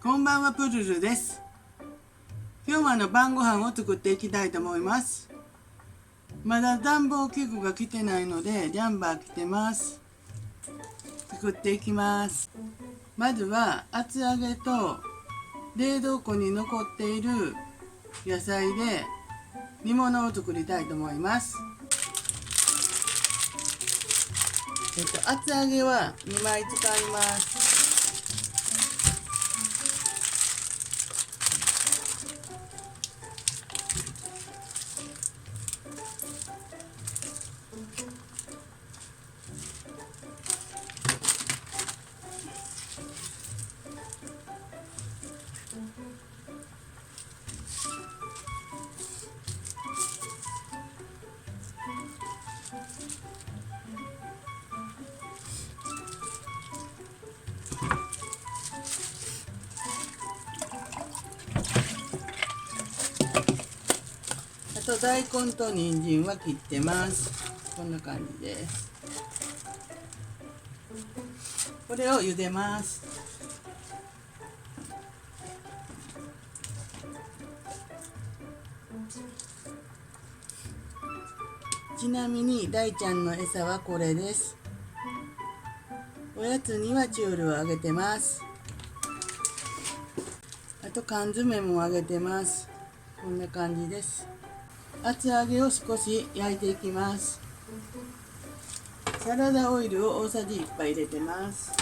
こんばんは、プルルです。今日は晩ご飯を作っていきたいと思います。まだ暖房器具が来てないのでジャンバー来てます。作っていきます。まずは厚揚げと冷蔵庫に残っている野菜で煮物を作りたいと思います。厚揚げは2枚使います。あと大根と人参は切ってます。こんな感じです。これを茹でます。ちなみに大ちゃんの餌はこれです。おやつにはチュールをあげてます。あと缶詰もあげてます。こんな感じです。厚揚げを少し焼いていきます。サラダオイルを大さじ1杯入れてます。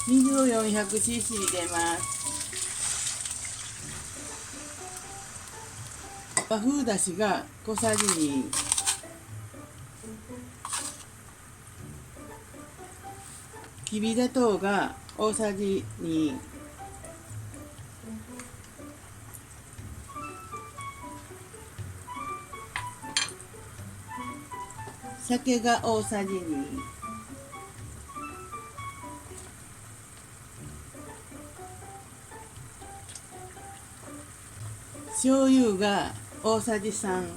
水を 400cc 入れます。和風だしが小さじ2、きび砂糖が大さじ2、酒が大さじ2、醤油が大さじ3、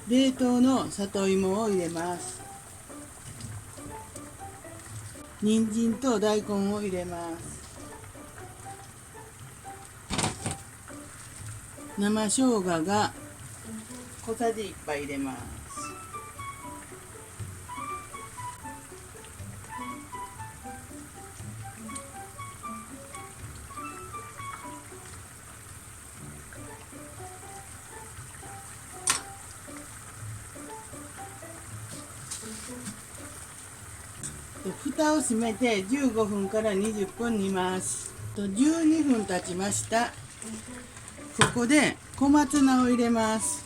冷凍の里芋を入れます。人参と大根を入れます。生生姜が小さじ1杯入れます。蓋を閉めて15分から20分煮ます。12分経ちました。ここで小松菜を入れます。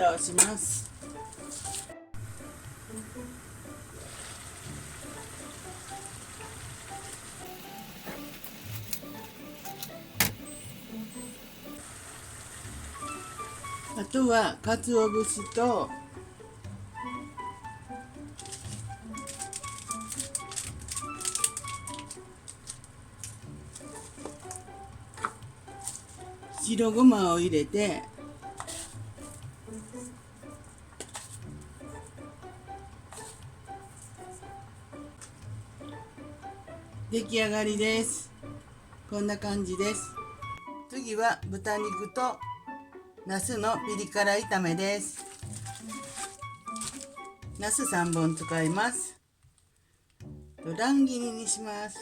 蓋をします。あとは鰹節と白ごまを入れて出来上がりです。こんな感じです。次は豚肉とナスのピリ辛炒めです。ナス3本使います。乱切りにします。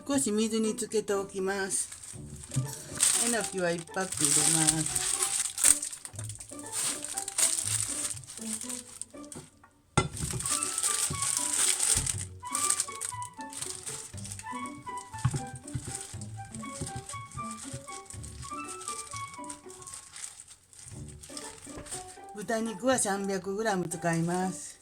少し水につけておきます。えのきは1パック入れます。豚肉は 300g 使います。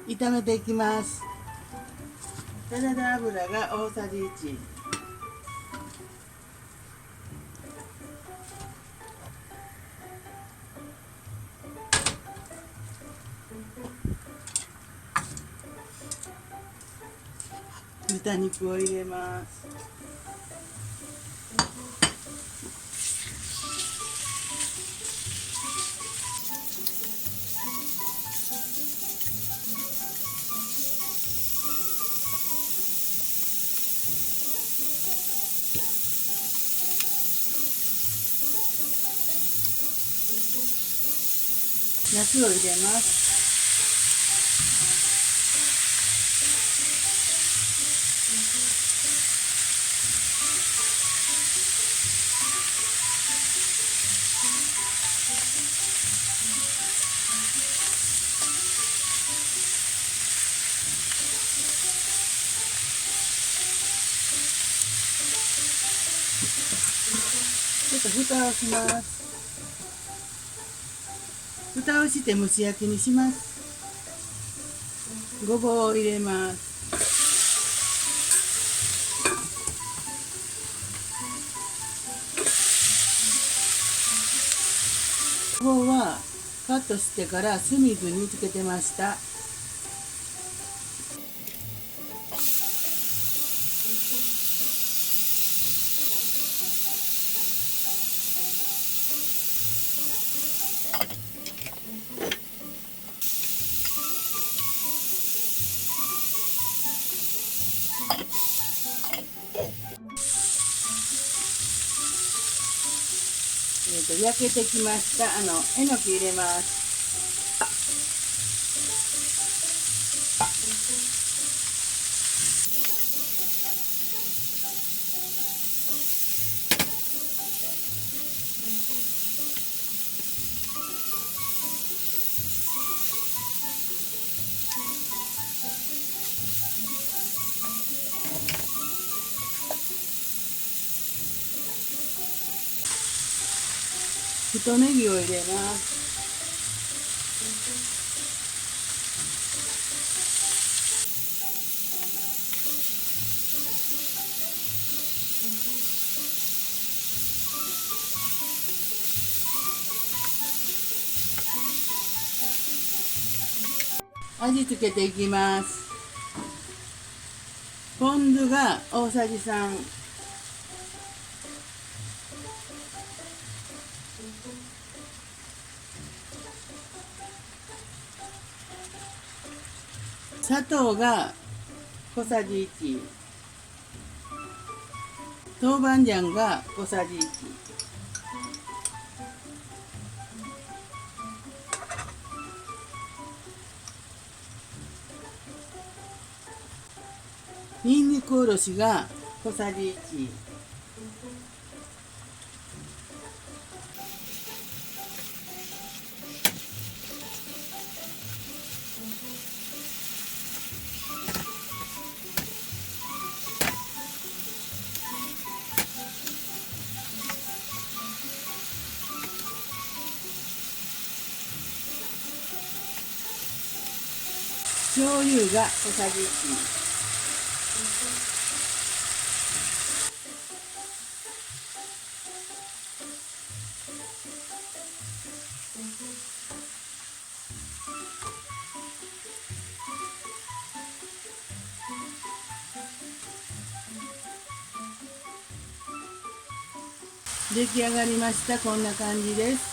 炒めていきます。サラダ油が大さじ1。豚肉を入れます。ナスを入れます。ちょっと蓋をします。蓋をして蒸し焼きにします。ごぼうを入れます。ごぼうはカットしてから酢水につけてました。焼けてきました。えのき入れます。太ネギを入れます。味付けていきます。ポン酢が大さじ3。砂糖が小さじ1、豆板醤が小さじ1、にんにくおろしが小さじ1、醤油が小さじ1、出来上がりました。こんな感じです。